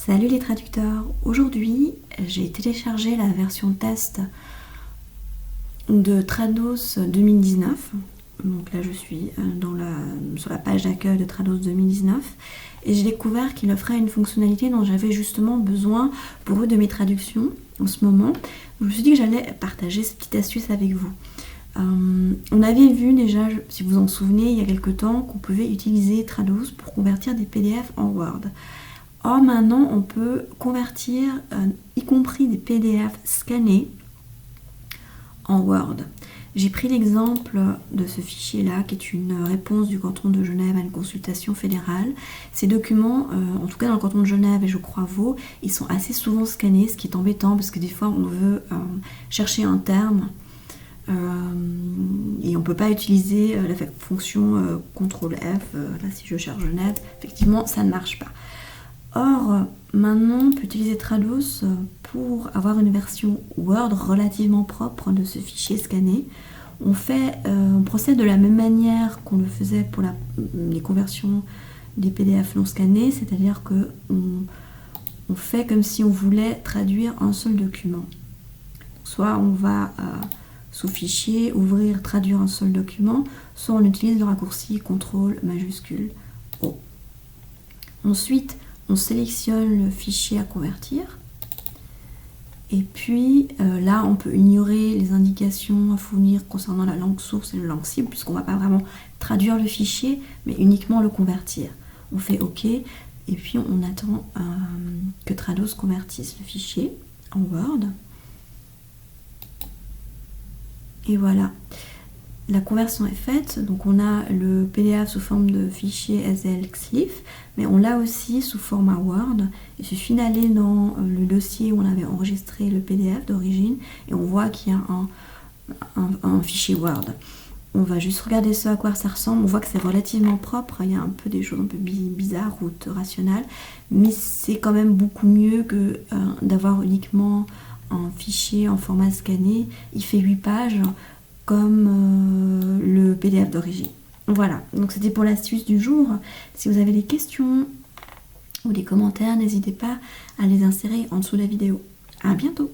Salut les traducteurs, aujourd'hui j'ai téléchargé la version test de Trados 2019. Donc là je suis sur la page d'accueil de Trados 2019 et j'ai découvert qu'il offrait une fonctionnalité dont j'avais justement besoin pour une de mes traductions en ce moment. Je me suis dit que j'allais partager cette petite astuce avec vous. On avait vu déjà, si vous vous en souvenez, il y a quelques temps qu'on pouvait utiliser Trados pour convertir des PDF en Word. Or maintenant on peut convertir y compris des PDF scannés en Word. J'ai pris l'exemple de ce fichier là qui est une réponse du canton de Genève à une consultation fédérale. Ces documents, en tout cas dans le canton de Genève et je crois Vaud, ils sont assez souvent scannés, ce qui est embêtant parce que des fois on veut chercher un terme et on ne peut pas utiliser la fonction CTRL F. Là si je cherche Genève, effectivement ça ne marche pas. Or, maintenant, on peut utiliser Trados pour avoir une version Word relativement propre de ce fichier scanné. On procède de la même manière qu'on le faisait pour les conversions des PDF non scannés, c'est-à-dire qu'on fait comme si on voulait traduire un seul document. Soit on va sous fichier, ouvrir, traduire un seul document, soit on utilise le raccourci CTRL majuscule O. Ensuite, on sélectionne le fichier à convertir et puis là on peut ignorer les indications à fournir concernant la langue source et la langue cible puisqu'on ne va pas vraiment traduire le fichier mais uniquement le convertir. On fait OK et puis on attend que Trados convertisse le fichier en Word. Et voilà, la conversion est faite, donc on a le PDF sous forme de fichier SLXLIF, mais on l'a aussi sous format Word. Il suffit d'aller dans le dossier où on avait enregistré le PDF d'origine et on voit qu'il y a un fichier Word. On va juste regarder ce à quoi ça ressemble, on voit que c'est relativement propre, il y a un peu des choses un peu bizarres ou rationnelles, mais c'est quand même beaucoup mieux que d'avoir uniquement un fichier en format scanné. Il fait 8 pages, comme le PDF d'origine. Voilà, donc c'était pour l'astuce du jour. Si vous avez des questions ou des commentaires, n'hésitez pas à les insérer en dessous de la vidéo. À bientôt!